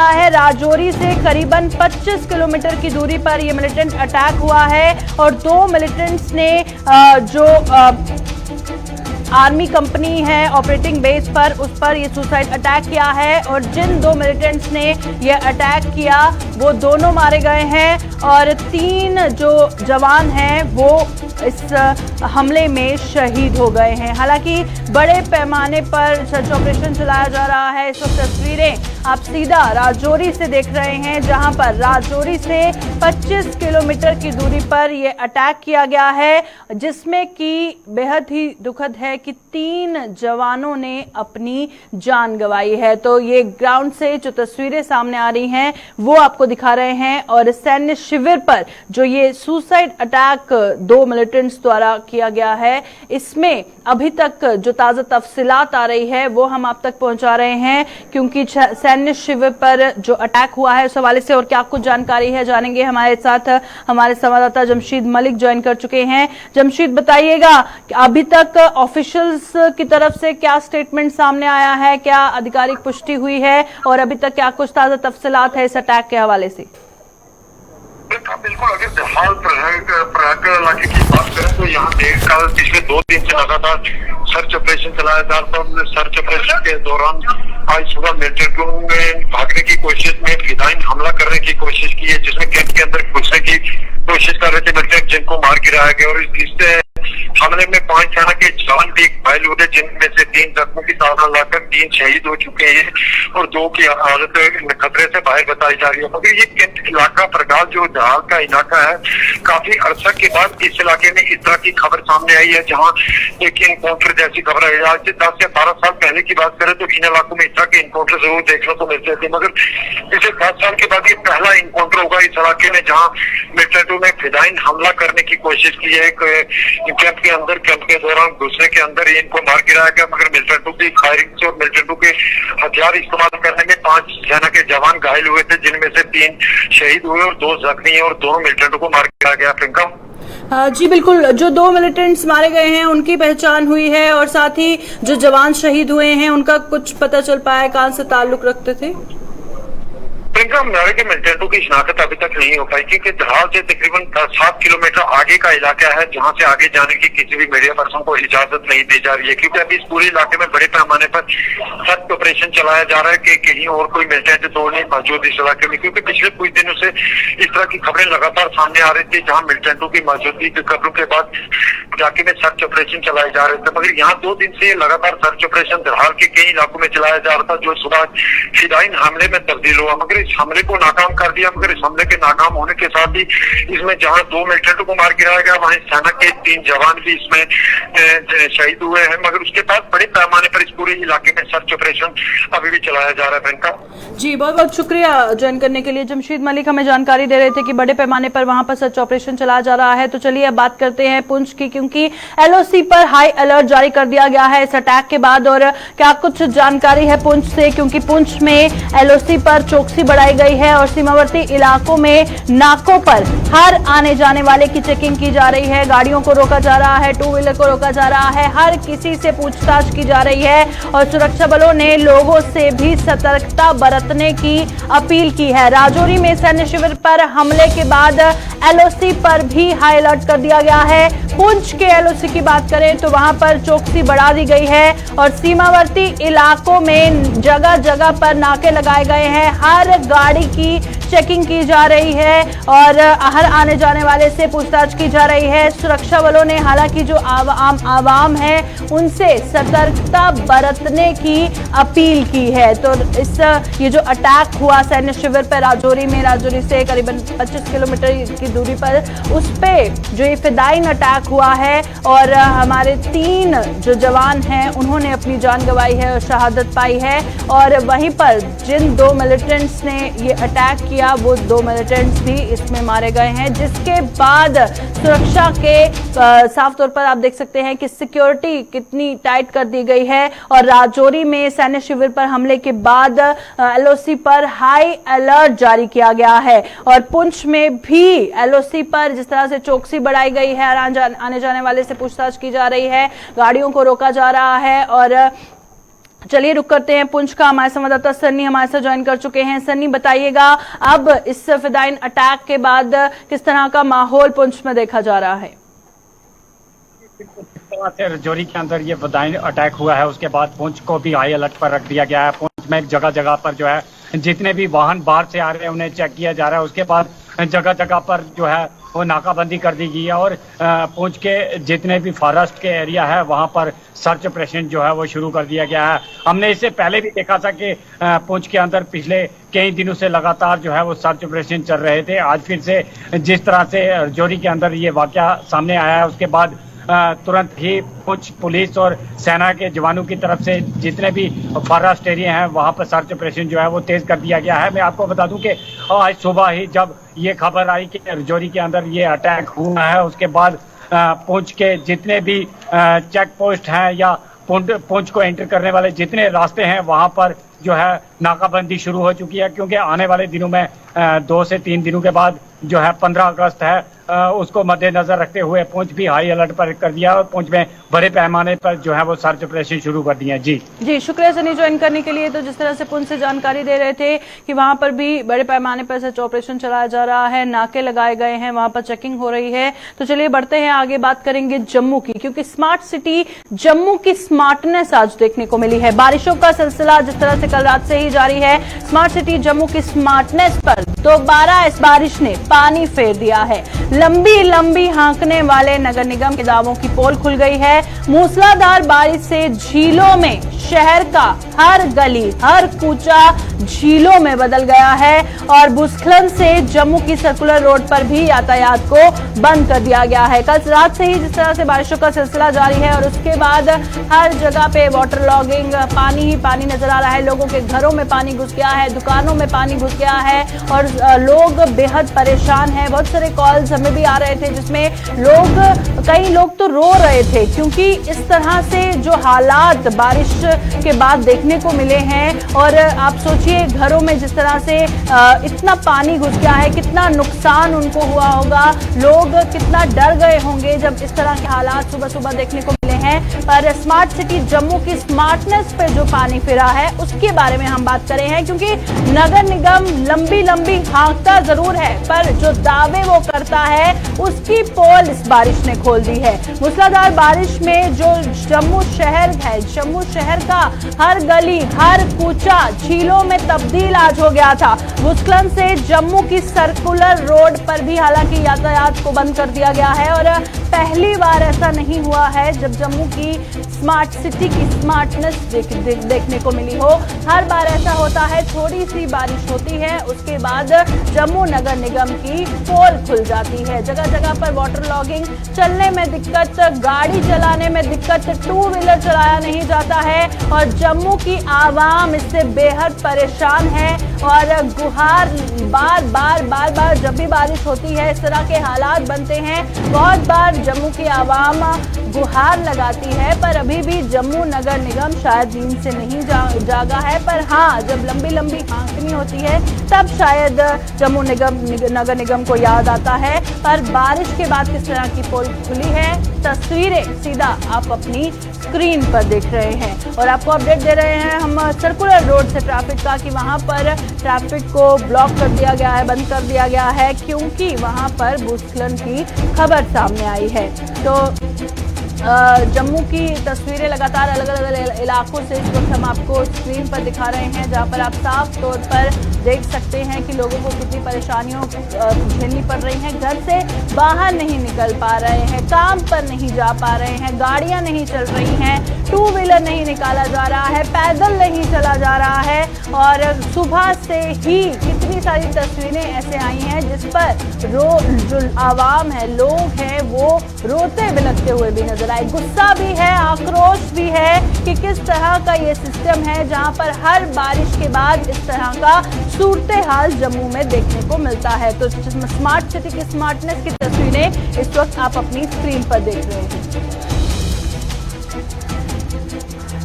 है राजौरी से करीबन 25 किलोमीटर की दूरी पर यह मिलिटेंट अटैक हुआ है और दो मिलिटेंट्स ने जो आर्मी कंपनी है ऑपरेटिंग बेस पर उस पर ये सुसाइड अटैक किया है और जिन दो मिलिटेंट्स ने ये अटैक किया वो दोनों मारे गए हैं और 3 जो जवान हैं वो इस हमले में शहीद हो गए हैं। हालांकि बड़े पैमाने पर सर्च ऑपरेशन चलाया जा रहा है। इस वक्त तस्वीरें आप सीधा राजौरी से देख रहे हैं जहां पर राजौरी से 25 किलोमीटर की दूरी पर यह अटैक किया गया है, जिसमें कि बेहद ही दुखद है कि 3 जवानों ने अपनी जान गंवाई है। तो ये ग्राउंड से जो तस्वीरें सामने आ रही हैं वो आपको दिखा रहे हैं और सैन्य शिविर पर जो ये सुसाइड अटैक 2 मिलिटेंट्स द्वारा किया गया है, इसमें अभी तक जो ताजा तफसीलात आ रही है वो हम आप तक पहुंचा रहे हैं, क्योंकि सैन्य शिविर पर जो अटैक हुआ है उस हवाले से और क्या कुछ जानकारी है जानेंगे। हमारे साथ हमारे संवाददाता जमशीद मलिक ज्वाइन कर चुके हैं। जमशीद, बताइएगा कि अभी तक ऑफिशियल्स की तरफ से क्या स्टेटमेंट सामने आया है, क्या आधिकारिक पुष्टि हुई है और अभी तक क्या कुछ ताजा तफसीलात है इस अटैक के हवाले से? बिल्कुल, अगर हाल प्रयाग इलाके की बात करें तो यहाँ कल पिछले 2 दिन से लगातार सर्च ऑपरेशन चलाया जा रहा था। सर्च ऑपरेशन के दौरान आज सुबह मिलिटेंटों में भागने की कोशिश में फिदाइन हमला करने की कोशिश की है, जिसमें कैंप के अंदर घुसने की कोशिश कर रहे थे मिलिटेंट, जिनको मार गिराया गया और इससे हमले में 5 सेना के जवान भी घायल हुए, जिनमें से 3 जख्मों की तादाद लाकर 3 शहीद हो चुके हैं और 2 की हालत खतरे से बाहर बताई जा रही है। मगर ये कैंट इलाका परगाल जो जहाल का इलाका है, काफी अरसा के बाद इस इलाके में इस तरह की खबर सामने आई है, जहाँ एक इनकाउंटर जैसी खबर आई। आज से 10 या 12 साल पहले की बात करें तो इन इलाकों में इस तरह के इनकाउंटर जरूर देखने को मिलते थे, मगर पिछले 10 साल के बाद ये पहला इनकाउंटर होगा इस इलाके में जहाँ मिलिटेंटों ने फिदाइन हमला करने की कोशिश की है। कैंप के अंदर, कैंप के दौरान घुसने के अंदर इनको मार गिराया गया, मगर मिलिटेंटों की फायरिंग से और मिलिटेंटों के हथियार इस्तेमाल करने में 5 सेना के जवान घायल हुए थे, जिनमें से 3 शहीद हुए और 2 जख्मी और दोनों मिलिटेंटों को मार गिराया गया। प्रियंका जी बिल्कुल, जो 2 मिलिटेंट्स मारे गए हैं उनकी पहचान हुई है और साथ ही जो जवान शहीद हुए हैं उनका कुछ पता चल पाया है, कहां से ताल्लुक रखते थे? प्रियंका, मारे के मिलिटेंटों की शिनाख्त अभी तक नहीं हो पाई, क्योंकि धराल से तकरीबन 7 किलोमीटर आगे का इलाका है, जहां से आगे जाने की किसी भी मीडिया पर्सन को इजाजत नहीं दी जा रही है, क्योंकि अभी इस पूरे इलाके में बड़े पैमाने पर सर्च ऑपरेशन चलाया जा रहा है कि कहीं और कोई मिलिटेंट तो नहीं मौजूद इस इलाके में, क्योंकि पिछले कुछ दिनों से इस तरह की खबरें लगातार सामने आ रही थी, जहाँ मिलिटेंटों की मौजूदगी की खबरों के बाद इलाके में सर्च ऑपरेशन चलाए जा रहे थे। मगर यहाँ 2 दिन से लगातार सर्च ऑपरेशन धराल के कई इलाकों में चलाया जा रहा था, जो सुबह फिदाइन हमले में तब्दील हुआ, मगर इस हमले को नाकाम कर दिया। मगर इस हमले के नाकाम होने के साथ ही इसमें जहां 2 मिलिटेंटों को मार गिराया गया, वहीं सेना के 3 जवान भी इसमें शहीद हुए हैं, मगर उसके बाद बड़े पैमाने पर इस पूरे इलाके में सर्च ऑपरेशन अभी भी चलाया जा रहा है। प्रियंका जी, बहुत बहुत शुक्रिया ज्वाइन करने के लिए। जमशीद मलिक हमें जानकारी दे रहे थे कि बड़े पैमाने पर वहां पर सर्च ऑपरेशन चलाया जा रहा है। तो चलिए अब बात करते हैं पुंछ की, क्योंकि LOC पर हाई अलर्ट जारी कर दिया गया है इस अटैक के बाद। और क्या कुछ जानकारी है पुंछ से, क्योंकि पुंछ में LOC पर चौकसी बढ़ाई गई है और सीमावर्ती इलाकों में नाकों पर हर आने जाने वाले की चेकिंग की जा रही है, गाड़ियों को रोका जा रहा है, 2 व्हीलर को रोका जा रहा है, हर किसी से पूछताछ की जा रही है और सुरक्षा बलों ने लोगों से भी सतर्कता बरतने की अपील की है। राजौरी में सैन्य शिविर पर हमले के बाद LOC पर भी हाई अलर्ट कर दिया गया है। पुंछ के LOC की बात करें तो वहां पर चौकसी बढ़ा दी गई है और सीमावर्ती इलाकों में जगह जगह पर नाके लगाए गए हैं, हर गाड़ी की चेकिंग की जा रही है और हर आने जाने वाले से पूछताछ की जा रही है। सुरक्षा बलों ने हालांकि जो आवाम है उनसे सतर्कता बरतने की अपील की है। तो ये जो अटैक हुआ सैन्य शिविर पर राजौरी से करीबन 25 किलोमीटर की दूरी पर, उस पे जो ये फिदाइन अटैक हुआ है और हमारे 3 जो जवान हैं उन्होंने अपनी जान गंवाई है और शहादत पाई है। और वहीं पर जिन 2 मिलिटेंट्स ने ये अटैक किया वो 2 मिलिटेंट्स भी इसमें मारे गए हैं, जिसके बाद सुरक्षा के साफ तौर पर आप देख सकते हैं कि सिक्योरिटी कितनी टाइट कर दी गई है। और राजौरी में सैन्य शिविर पर हमले के बाद LOC पर हाई अलर्ट जारी किया गया है और पुंछ में भी LOC पर जिस तरह से चौकसी बढ़ाई गई है, आने जाने वाले से पूछताछ की जा रही है, गाड़ियों को रोका जा रहा है और चलिए रुक करते हैं पुंछ का। हमारे संवाददाता सन्नी हमारे साथ ज्वाइन कर चुके हैं। सन्नी, बताइएगा अब इस फिदायीन अटैक के बाद किस तरह का माहौल पुंछ में देखा जा रहा है? से रजौरी के अंदर ये फिदायीन अटैक हुआ है, उसके बाद पुंछ को भी हाई अलर्ट पर रख दिया गया है। पुंछ में जगह जगह पर जो है जितने भी वाहन बाहर से आ रहे हैं उन्हें चेक किया जा रहा है। उसके बाद जगह जगह पर जो है वो नाकाबंदी कर दी गई है और पुंछ के जितने भी फॉरेस्ट के एरिया है वहां पर सर्च ऑपरेशन जो है वो शुरू कर दिया गया है। हमने इससे पहले भी देखा था कि पुंछ के अंदर पिछले कई दिनों से लगातार जो है वो सर्च ऑपरेशन चल रहे थे। आज फिर से जिस तरह से रजौरी के अंदर ये वाकया सामने आया है, उसके बाद तुरंत ही पुंछ पुलिस और सेना के जवानों की तरफ से जितने भी फॉरेस्ट एरिया हैं वहां पर सर्च ऑपरेशन जो है वो तेज कर दिया गया है। मैं आपको बता दूं कि आज सुबह ही जब ये खबर आई कि रजौरी के अंदर ये अटैक हुआ है, उसके बाद पुंछ के जितने भी चेक पोस्ट हैं या पुंछ को एंटर करने वाले जितने रास्ते हैं वहां पर जो है नाकाबंदी शुरू हो चुकी है, क्योंकि आने वाले दिनों में 2 से 3 दिनों के बाद जो है 15 अगस्त है, उसको मद्देनजर रखते हुए पुंछ भी हाई अलर्ट पर कर दिया और पुंछ में बड़े पैमाने पर जो है वो सर्च ऑपरेशन शुरू कर दिए हैं। जी शुक्रिया सनी ज्वाइन करने के लिए। तो जिस तरह से पुंछ से जानकारी दे रहे थे कि वहां पर भी बड़े पैमाने पर सर्च ऑपरेशन चलाया जा रहा है, नाके लगाए गए हैं, वहां पर चेकिंग हो रही है। तो चलिए बढ़ते हैं आगे, बात करेंगे जम्मू की, क्योंकि स्मार्ट सिटी जम्मू की स्मार्टनेस आज देखने को मिली है। बारिशों का सिलसिला जिस तरह से कल रात से ही जारी है, स्मार्ट सिटी जम्मू की स्मार्टनेस पर दोबारा इस बारिश ने पानी फेर दिया है। लंबी लंबी हाँकने वाले नगर निगम के दावों की पोल खुल गई है। मूसलाधार बारिश से झीलों में शहर का हर गली हर कूचा झीलों में बदल गया है और भूस्खलन से जम्मू की सर्कुलर रोड पर भी यातायात को बंद कर दिया गया है। कल रात से ही जिस तरह से बारिशों का सिलसिला जारी है और उसके बाद हर जगह पे वाटर लॉगिंग, पानी ही पानी नजर आ रहा है। लोगों के घरों में पानी घुस गया है, दुकानों में पानी घुस गया है और लोग बेहद परेशान हैं। बहुत सारे कॉल्स हमें भी आ रहे थे जिसमें कई लोग तो रो रहे थे, क्योंकि इस तरह से जो हालात बारिश के बाद देखने को मिले हैं और आप सोचिए घरों में जिस तरह से इतना पानी घुस गया है, कितना नुकसान उनको हुआ होगा, लोग कितना डर गए होंगे जब इस तरह के हालात सुबह सुबह देखने को मिले हैं। पर स्मार्ट सिटी जम्मू की स्मार्टनेस पे जो पानी फिरा है उसके बारे में हम बात कर रहे हैं, क्योंकि नगर निगम लंबी लंबी हाँकता जरूर है पर जो दावे वो करता है उसकी पोल इस बारिश ने खोल दी है। मूसलाधार बारिश में जो जम्मू शहर है, जम्मू शहर का हर गली हर कूचा झीलों में तब्दील आज हो गया था। भूस्खलन से जम्मू की सर्कुलर रोड पर भी हालांकि यातायात को बंद कर दिया गया है और पहली बार ऐसा नहीं हुआ है जब जम्मू की स्मार्ट सिटी की स्मार्टनेस देखने को मिली हो। हर बार ऐसा होता है, थोड़ी सी बारिश होती है उसके बाद जम्मू नगर निगम की पोल खुल जाती है। जगह जगह पर वाटर लॉगिंग, चलने में दिक्कत, गाड़ी चलाने में दिक्कत, 2 व्हीलर चलाया नहीं जाता है और जम्मू की आवाम इससे बेहद परेशान है और गुहार बार जब भी बारिश होती है इस तरह के हालात बनते हैं। बहुत बार जम्मू की आवाम गुहार लगाती है पर अभी भी जम्मू नगर निगम शायद नींद से नहीं जागा है। पर हाँ, जब लंबी लंबी हाँकनी होती है तब शायद जम्मू नगर निगम को याद आता है। पर बारिश के बाद किस तरह की पोल खुली है, तस्वीरें सीधा आप अपनी स्क्रीन पर देख रहे हैं और आपको अपडेट दे रहे हैं हम सर्कुलर रोड से ट्रैफिक का, कि वहां पर ट्रैफिक को ब्लॉक कर दिया गया है, बंद कर दिया गया है, क्योंकि वहां पर भूस्खलन की खबर सामने आई है। तो जम्मू की तस्वीरें लगातार अलग अलग इलाकों से इस वक्त हम आपको स्क्रीन पर दिखा रहे हैं, जहां पर आप साफ तौर पर देख सकते हैं कि लोगों को कितनी परेशानियों झेलनी पड़ रही हैं। घर से बाहर नहीं निकल पा रहे हैं, काम पर नहीं जा पा रहे हैं, गाड़ियां नहीं चल रही हैं, 2 व्हीलर नहीं निकाला जा रहा है, पैदल नहीं चला जा रहा है और सुबह से ही कितनी सारी तस्वीरें ऐसे आई हैं जिस पर जो आवाम है, लोग हैं, वो रोते बिलखते हुए भी नजर आए। गुस्सा भी है, आक्रोश भी है कि किस तरह का ये सिस्टम है जहां पर हर बारिश के बाद इस तरह का सूरत हाल जम्मू में देखने को मिलता है। तो स्मार्ट सिटी की स्मार्टनेस की तस्वीरें इस वक्त आप अपनी स्क्रीन पर देख रहे हैं।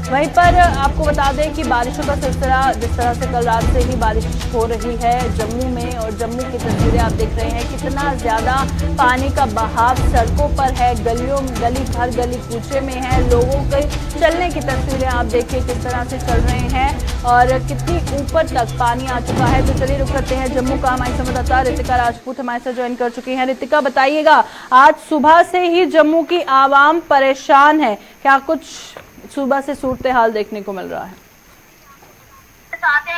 वहीं पर आपको बता दें कि बारिशों का सिलसिला जिस तरह से कल रात से ही बारिश हो रही है जम्मू में, और जम्मू की तस्वीरें आप देख रहे हैं कितना ज्यादा पानी का बहाव सड़कों पर है, गलियों गली हर गली कूचे में है, लोगों के चलने की तस्वीरें आप देखिए किस तरह से चल रहे हैं और कितनी ऊपर तक पानी आ चुका है। तो चलिए रुक करते हैं जम्मू का, हमारी संवाददाता रितिका राजपूत हमारे साथ ज्वाइन कर चुकी हैं। रितिका बताइएगा, आज सुबह से ही जम्मू की आवाम परेशान है, क्या कुछ सुबह से सूरत हाल देखने को मिल रहा है?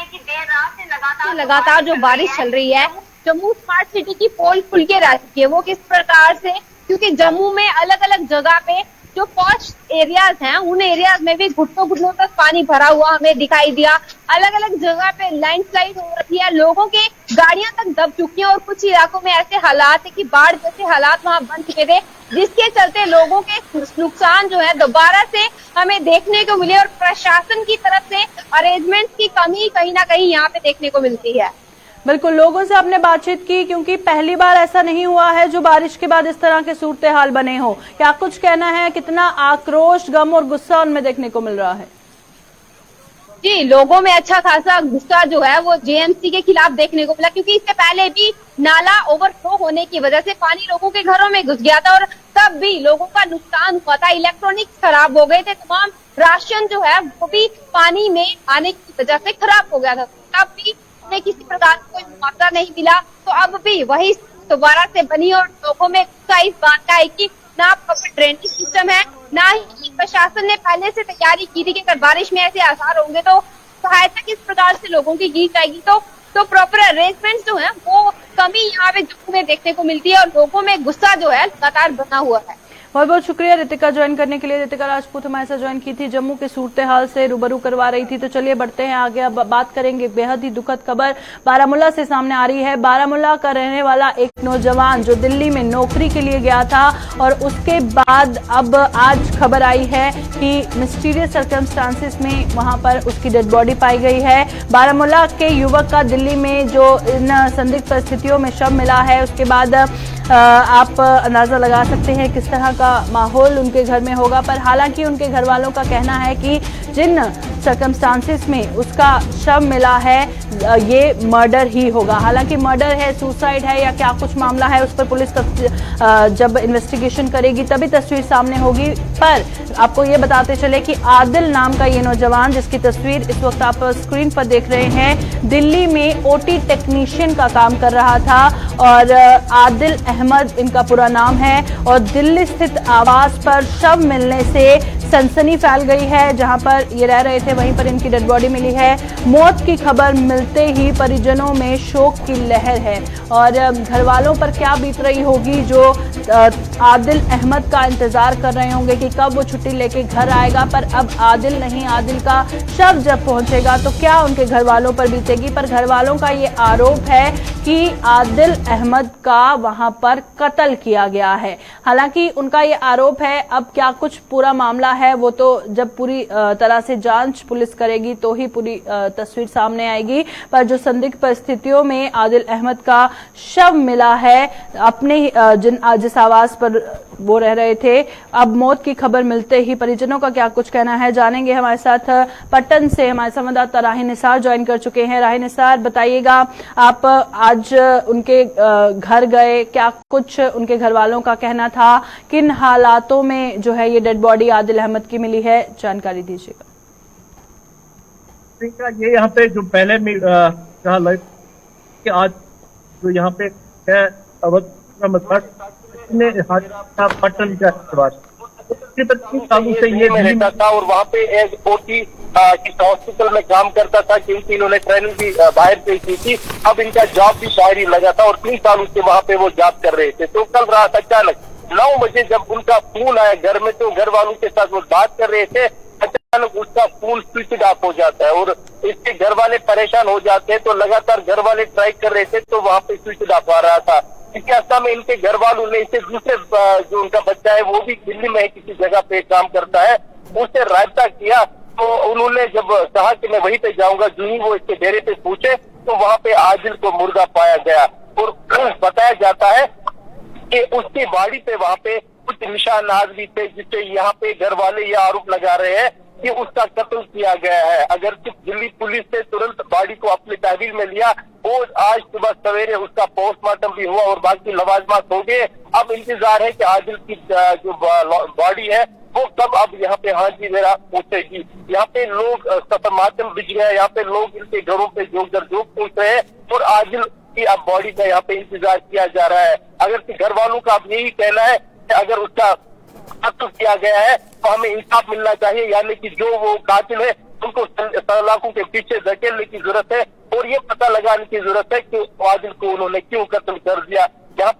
कि देर रात से लगातार जो बारिश चल रही है जम्मू स्मार्ट सिटी की पोल खुल के रह चुकी है। वो किस प्रकार से, क्योंकि जम्मू में अलग अलग जगह पे जो पॉश एरियाज हैं उन एरियाज में भी घुटनों घुटनों तक पानी भरा हुआ हमें दिखाई दिया। अलग अलग जगह पे लैंडस्लाइड हो रही है, लोगों के गाड़ियां तक दब चुकी हैं और कुछ इलाकों में ऐसे हालात है कि बाढ़ जैसे हालात वहां बन चुके थे, जिसके चलते लोगों के नुकसान जो है दोबारा से हमें देखने को मिले और प्रशासन की तरफ से अरेंजमेंट की कमी कहीं ना कहीं यहाँ पे देखने को मिलती है। बिल्कुल, लोगों से आपने बातचीत की, क्योंकि पहली बार ऐसा नहीं हुआ है जो बारिश के बाद इस तरह के सूरत हाल बने हो, क्या कुछ कहना है, कितना आक्रोश, गम और गुस्सा उनमें देखने को मिल रहा है? जी, लोगों में अच्छा खासा गुस्सा जो है वो जेएमसी के खिलाफ देखने को मिला, क्योंकि इससे पहले भी नाला ओवरफ्लो होने की वजह से पानी लोगों के घरों में घुस गया था और तब भी लोगों का नुकसान हुआ था, इलेक्ट्रॉनिक्स खराब हो गए थे, तमाम राशन जो है वो भी पानी में आने की वजह से खराब हो गया था, तब भी उन्हें किसी प्रकार का कोई मुआवजा नहीं मिला। तो अब भी वही दोबारा से बनी और लोगों में गुस्सा इस बात का है कि ना प्रॉपर ड्रेनेज सिस्टम है, ना ही प्रशासन ने पहले से तैयारी की थी कि अगर बारिश में ऐसे आसार होंगे तो सहायता किस प्रकार से लोगों की की जाएगी। तो प्रॉपर अरेंजमेंट जो है वो कमी यहाँ पे जम्मू में देखने को मिलती है और लोगों में गुस्सा जो है लगातार बना हुआ है। बहुत बहुत शुक्रिया रितिका ज्वाइन करने के लिए। रितिका राजपूत हमारे साथ ज्वाइन की थी, जम्मू के सूरत हाल से रूबरू करवा रही थी। तो चलिए बढ़ते हैं आगे, अब बात करेंगे बेहद ही दुखद खबर बारामूला से सामने आ रही है। बारामूला का रहने वाला एक नौजवान जो दिल्ली में नौकरी के लिए गया था और उसके बाद अब आज खबर आई है कि मिस्टीरियस सर्कमस्टांसिस में वहां पर उसकी डेड बॉडी पाई गई है। बारामूला के युवक का दिल्ली में जो इन संदिग्ध परिस्थितियों में शव मिला है, उसके बाद आप अंदाजा लगा सकते हैं किस तरह का माहौल उनके घर में होगा। पर हालांकि उनके घर वालों का कहना है कि जिन सर्कमस्टांसिस में उसका शव मिला है ये मर्डर ही होगा। हालांकि मर्डर है, सुसाइड है या क्या कुछ मामला है उस पर पुलिस जब इन्वेस्टिगेशन करेगी तभी तस्वीर सामने होगी। पर आपको ये बताते चले कि आदिल नाम का ये नौजवान, जिसकी तस्वीर इस वक्त आप स्क्रीन पर देख रहे हैं, दिल्ली में ओटी टेक्नीशियन का काम कर रहा था और आदिल अहमद इनका पूरा नाम है। और दिल्ली स्थित आवास पर शव मिलने से सनसनी फैल गई है। जहां पर ये रह रहे थे वहीं पर इनकी डेड बॉडी मिली है। मौत की खबर मिलते ही परिजनों में शोक की लहर है और घर वालों पर क्या बीत रही होगी जो आदिल अहमद का इंतजार कर रहे होंगे कि कब वो छुट्टी लेके घर आएगा। पर अब आदिल नहीं, आदिल का शव जब पहुंचेगा तो क्या उनके घर वालों पर बीतेगी। पर घर वालों का ये आरोप है कि आदिल अहमद का वहां पर कत्ल किया गया है। हालांकि उनका ये आरोप है, अब क्या कुछ पूरा मामला है वो तो जब पूरी तरह से जांच पुलिस करेगी तो ही पूरी तस्वीर सामने आएगी। पर जो संदिग्ध परिस्थितियों में आदिल अहमद का शव मिला है अपने जिस आवास पर वो रह रहे थे, अब मौत की खबर मिलते ही परिजनों का क्या कुछ कहना है जानेंगे। हमारे साथ पटन से हमारे संवाददाता राही निसार ज्वाइन कर चुके हैं। राही निसार, बताइएगा, आप आज उनके घर गए, क्या कुछ उनके घर वालों का कहना था, किन हालातों में जो है ये डेड बॉडी आदिल अहमद की मिली है, जानकारी दीजिएगा। ये यहाँ पे जो पहले कि आज जो यहाँ पे है पटन का सालों से ये रहता था और वहाँ पे एक ओटी किस हॉस्पिटल में काम करता था, क्योंकि इन्होंने ट्रेनिंग भी बाहर से की थी। अब इनका जॉब भी बाहर ही लगा था और 3 सालों से वहाँ पे वो जॉब कर रहे थे। तो कल रात अचानक 9 बजे जब उनका फोन आया घर में, तो घर वालों के साथ वो बात कर रहे थे, अचानक उसका फोन स्विच ऑफ हो जाता है और इसके घर वाले परेशान हो जाते हैं। तो लगातार घर वाले ट्राई कर रहे थे तो वहाँ पे स्विच ऑफ आ रहा था। इसके अवस्था में इनके घर वालों ने इसे दूसरे जो उनका बच्चा है वो भी दिल्ली में किसी जगह पे काम करता है, उससे राब्ता किया। तो उन्होंने जब कहा कि मैं वहीं पे जाऊंगा, जो ही वो इसके डेरे पे पूछे तो वहाँ पे आदिल को मुर्दा पाया गया और बताया जाता है कि उसकी बॉडी पे वहाँ पे कुछ निशानात भी थे, जिससे यहाँ पे घर वाले ये आरोप लगा रहे हैं कि उसका कत्ल किया गया है। अगर सिर्फ दिल्ली पुलिस ने तुरंत बॉडी को अपने तहवील में लिया और आज सुबह सवेरे उसका पोस्टमार्टम भी हुआ और बाकी लवाजमात हो गए। अब इंतजार है कि आदिल की जो बॉडी है वो कब अब यहाँ पे हाजी मेरा पहुंचेगी। यहाँ पे लोग सफर मातम बिछ गए, यहाँ पे लोग इनके घरों पे जोक दर जोक पहुंच रहे हैं और आदिल की अब बॉडी का यहाँ पे इंतजार किया जा रहा है। अगर घर वालों का अब यही कहना है कि अगर उसका कत्ल किया गया है तो हमें इंसाफ मिलना चाहिए, यानी कि जो वो कातिल है उनको सलाखों के पीछे धकेलने की जरूरत है और ये पता लगाने की जरूरत है कि आदिल को उन्होंने क्यों कत्ल कर दिया।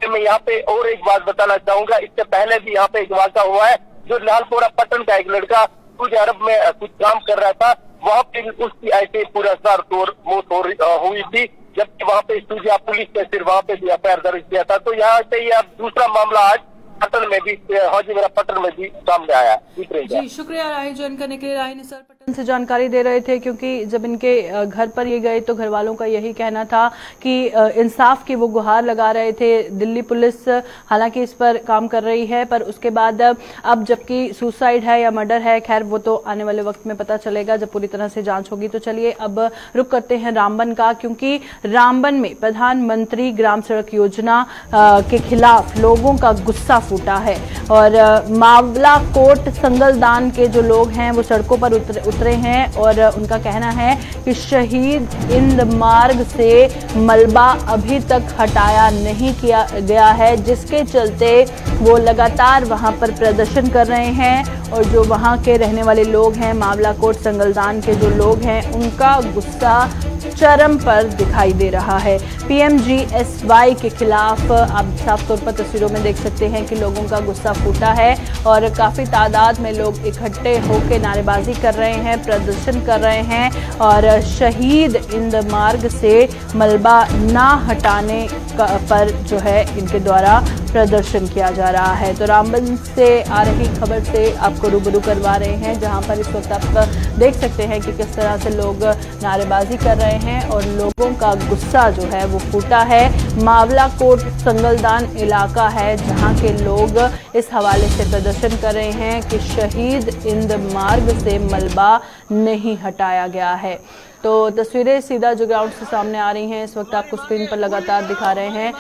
मैं यहाँ पे और एक बात बताना चाहूंगा, इससे पहले भी यहाँ पे एक वाक़ा हुआ है जो लालपुरा पटन का एक लड़का सऊदी अरब में कुछ काम कर रहा था, वहाँ पे उसकी ऐसे पूरा सार तोड़ मौत हुई थी, जबकि वहाँ पे सूजिया पुलिस ने फिर वहाँ पे भी एफआईआर दर्ज किया था। तो यहाँ से ये दूसरा मामला आज पटन में भी हाजी मेरा पटन में भी सामने आया। जी शुक्रिया राही ज्वाइन करने के लिए। राही ने सर पटन से जानकारी दे रहे थे, क्योंकि जब इनके घर पर ये गए तो घर वालों का यही कहना था कि इंसाफ की वो गुहार लगा रहे थे। दिल्ली पुलिस हालांकि इस पर काम कर रही है, पर उसके बाद अब जबकि सुसाइड है या मर्डर है, खैर वो तो आने वाले वक्त में पता चलेगा जब पूरी तरह से जांच होगी। तो चलिए अब रुक करते हैं रामबन का, क्योंकि रामबन में प्रधानमंत्री ग्राम सड़क योजना के खिलाफ लोगों का गुस्सा फूटा है और मावला कोट संगलदान के जो लोग हैं वो सड़कों पर उतरे हैं और उनका कहना है कि शहीद इंद मार्ग से मलबा अभी तक हटाया नहीं किया गया है, जिसके चलते वो लगातार वहां पर प्रदर्शन कर रहे हैं और जो वहां के रहने वाले लोग हैं, मावला कोट संगलदान के जो लोग हैं, उनका गुस्सा चरम पर दिखाई दे रहा है। पीएमजीएसवाई के खिलाफ आप साफ तौर पर तस्वीरों में देख सकते हैं कि लोगों का गुस्सा फूटा है और काफी तादाद में लोग इकट्ठे होकर नारेबाजी कर रहे हैं, प्रदर्शन कर रहे हैं और शहीद इंद मार्ग से मलबा ना हटाने पर जो है इनके द्वारा प्रदर्शन किया जा रहा है। तो रामबन से आ रही खबर से आपको रूबरू करवा रहे हैं, जहां पर इस वक्त आप देख सकते हैं कि किस तरह से लोग नारेबाजी कर रहे हैं और लोगों का गुस्सा जो है वो फूटा है। मावला कोट संगलदान इलाका है जहां के लोग इस हवाले से प्रदर्शन कर रहे हैं कि शहीद इंद मार्ग से मलबा नहीं हटाया गया है। तो तस्वीरें सीधा जो ग्राउंड से सामने आ रही हैं, इस वक्त आपको स्क्रीन पर लगातार दिखा रहे हैं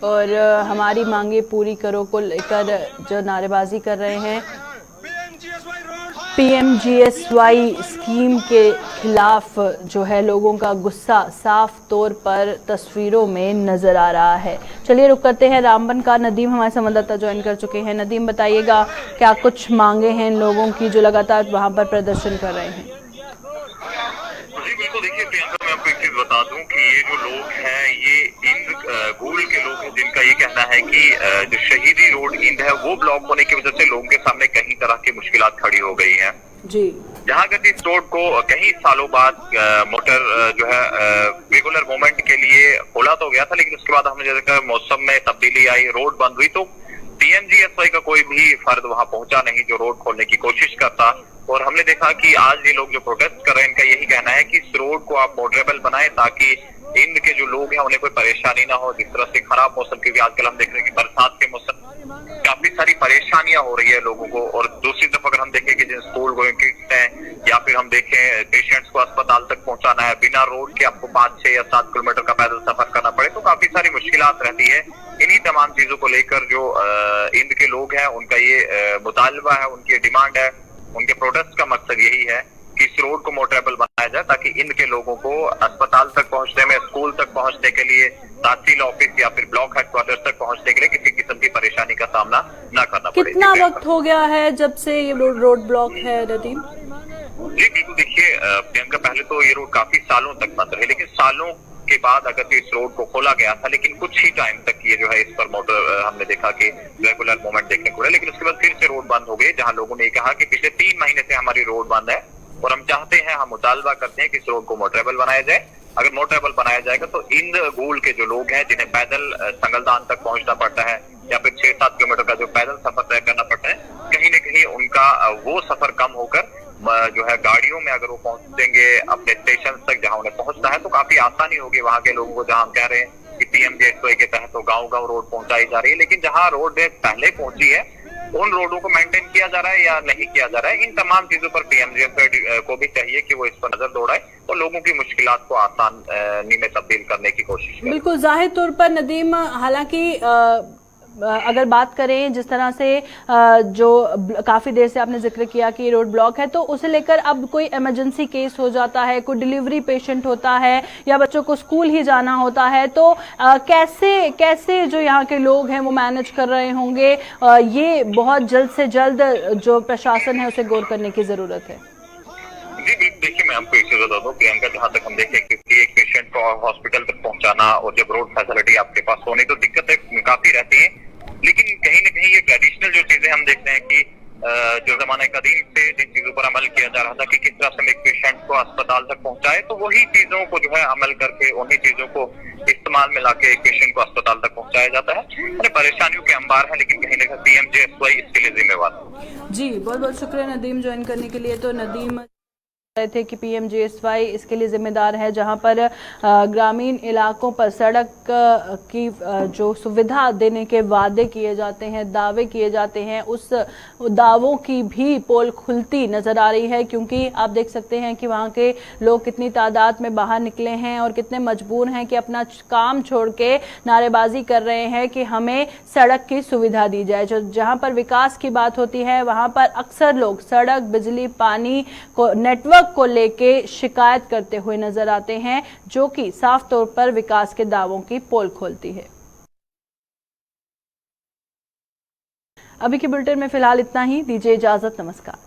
और हमारी मांगे पूरी करो को लेकर जो नारेबाजी कर रहे हैं। पीएमजीएसवाई स्कीम के खिलाफ जो है लोगों का गुस्सा साफ तौर पर तस्वीरों में नजर आ रहा है। चलिए रुक करते हैं रामबन का। नदीम हमारे संवाददाता ज्वाइन कर चुके हैं। नदीम बताइएगा क्या कुछ मांगे हैं लोगों की जो लगातार वहां पर प्रदर्शन कर रहे हैं। जी बिल्कुल, देखिए प्रियंका, मैं आपको एक चीज बता दूं कि ये जो लोग हैं ये इंद गोल के लोग हैं, जिनका ये कहना है कि जो शहीदी रोड इंद है वो ब्लॉक होने की वजह से लोगों के सामने कई तरह की मुश्किलात खड़ी हो गई हैं। जी, जहाँ गति इस रोड को कई सालों बाद मोटर जो है रेगुलर मूवमेंट के लिए खोला तो गया था, लेकिन उसके बाद हमने जैसे मौसम में तब्दीली आई, रोड बंद हुई, तो पीएमजीएसवाई का कोई भी फर्द वहां पहुंचा नहीं जो रोड खोलने की कोशिश करता। और हमने देखा कि आज ये लोग जो प्रोटेस्ट कर रहे हैं, इनका यही कहना है कि इस रोड को आप मोटरेबल बनाएं ताकि इंद के जो लोग हैं उन्हें कोई परेशानी ना हो। जिस तरह से खराब मौसम, क्योंकि आजकल हम देख रहे हैं कि बरसात के मौसम काफी सारी परेशानियां हो रही है लोगों को। और दूसरी तरफ अगर हम देखें कि जिन स्कूल गोइंग किड्स हैं या फिर हम देखें पेशेंट्स को अस्पताल तक पहुंचाना है, बिना रोड के आपको 5, 6 या 7 किलोमीटर का पैदल सफर करना पड़े, तो काफी सारी मुश्किलात रहती है। इन्हीं तमाम चीजों को लेकर जो इंद के लोग हैं उनका ये मुतालबा है, उनकी डिमांड है, उनके प्रोटेस्ट का मकसद यही है कि इस रोड को मोटरेबल बनाया जाए ताकि इंद के लोगों को अस्पताल तक पहुंचने में, स्कूल तक पहुंचने के लिए, तहसील ऑफिस या फिर ब्लॉक हेडक्वार्टर्स तक पहुंचने के लिए किसी किस्म की परेशानी का सामना न करना पड़े। कितना वक्त हो गया है जब से ये रोड ब्लॉक है नदीम? जी बिल्कुल, देखिए प्रियंका, पहले तो ये रोड काफी सालों तक बंद रहे, लेकिन सालों के बाद अगर तो इस रोड को खोला गया था, लेकिन कुछ ही टाइम तक ये जो है इस पर मोटर हमने देखा कि रेगुलर मूवमेंट देखने को मिला, लेकिन उसके बाद फिर से रोड बंद हो गई, जहां लोगों ने कहा कि पिछले 3 महीने से हमारी रोड बंद है और हम चाहते हैं, हम मुतालबा करते हैं कि इस रोड को मोटरेबल बनाया जाए। अगर मोटरेबल बनाया जाएगा तो इंद गोल के जो लोग हैं जिन्हें पैदल संगलदान तक पहुंचना पड़ता है या फिर 6-7 किलोमीटर का जो पैदल सफर तय करना पड़ता है, कहीं न कहीं उनका वो सफर कम होकर जो है गाड़ियों में अगर वो पहुंचेंगे अपने स्टेशन तक जहां उन्हें पहुंचना है, तो काफी आसानी होगी वहां के लोगों को। जहां हम कह रहे हैं कि पीएमजीएसवाई के तहत तो गांव-गांव रोड पहुंचाई जा रही है, लेकिन जहां रोड पहले पहुंची है उन रोडों को मेंटेन किया जा रहा है या नहीं किया जा रहा है। इन तमाम चीजों पर पीएमजीएसवाई को भी चाहिए कि वो इस पर नजर दौड़ाए और लोगों की मुश्किलात को आसानी में तब्दील करने की कोशिश करे। बिल्कुल, जाहिर तौर पर नदीम, हालांकि अगर बात करें जिस तरह से जो काफ़ी देर से आपने जिक्र किया कि रोड ब्लॉक है, तो उसे लेकर अब कोई इमरजेंसी केस हो जाता है, कोई डिलीवरी पेशेंट होता है या बच्चों को स्कूल ही जाना होता है, तो कैसे जो यहाँ के लोग हैं वो मैनेज कर रहे होंगे? ये बहुत जल्द से जल्द जो प्रशासन है उसे गौर करने की ज़रूरत है। जी देखिए, मैं आपको एक चीज बता दूं प्रियंका, जहाँ तक हम देखें कि एक पेशेंट को हॉस्पिटल तक पहुंचाना और जब रोड फैसिलिटी आपके पास होने तो दिक्कतें काफी रहती हैं, लेकिन कहीं न कहीं ये ट्रेडिशनल जो चीजें हम देखते हैं कि जो जमाने कदीम से जिन चीजों पर अमल किया जा रहा था कि किस तरह से हम एक पेशेंट को अस्पताल तक पहुंचाए, तो वही चीजों को जो है अमल करके उन्हीं चीजों को इस्तेमाल में लाके एक पेशेंट को अस्पताल तक पहुंचाया जाता है। अरे परेशानियों के अंबार है, लेकिन कहीं न कहीं पीएमजीएसवाई इसके लिए जिम्मेवार है। जी, बहुत बहुत शुक्रिया नदीम ज्वाइन करने के लिए। तो नदीम रहे थे कि पीएमजीएसवाई इसके लिए जिम्मेदार है, जहां पर ग्रामीण इलाकों पर सड़क की जो सुविधा देने के वादे किए जाते हैं, दावे किए जाते हैं, उस दावों की भी पोल खुलती नजर आ रही है, क्योंकि आप देख सकते हैं कि वहां के लोग कितनी तादाद में बाहर निकले हैं और कितने मजबूर हैं कि अपना काम छोड़ के नारेबाजी कर रहे हैं कि हमें सड़क की सुविधा दी जाए। जहां पर विकास की बात होती है वहां पर अक्सर लोग सड़क, बिजली, पानी को, नेटवर्क को लेके शिकायत करते हुए नजर आते हैं, जो कि साफ तौर पर विकास के दावों की पोल खोलती है। अभी के बुलेटिन में फिलहाल इतना ही, दीजिए इजाजत, नमस्कार।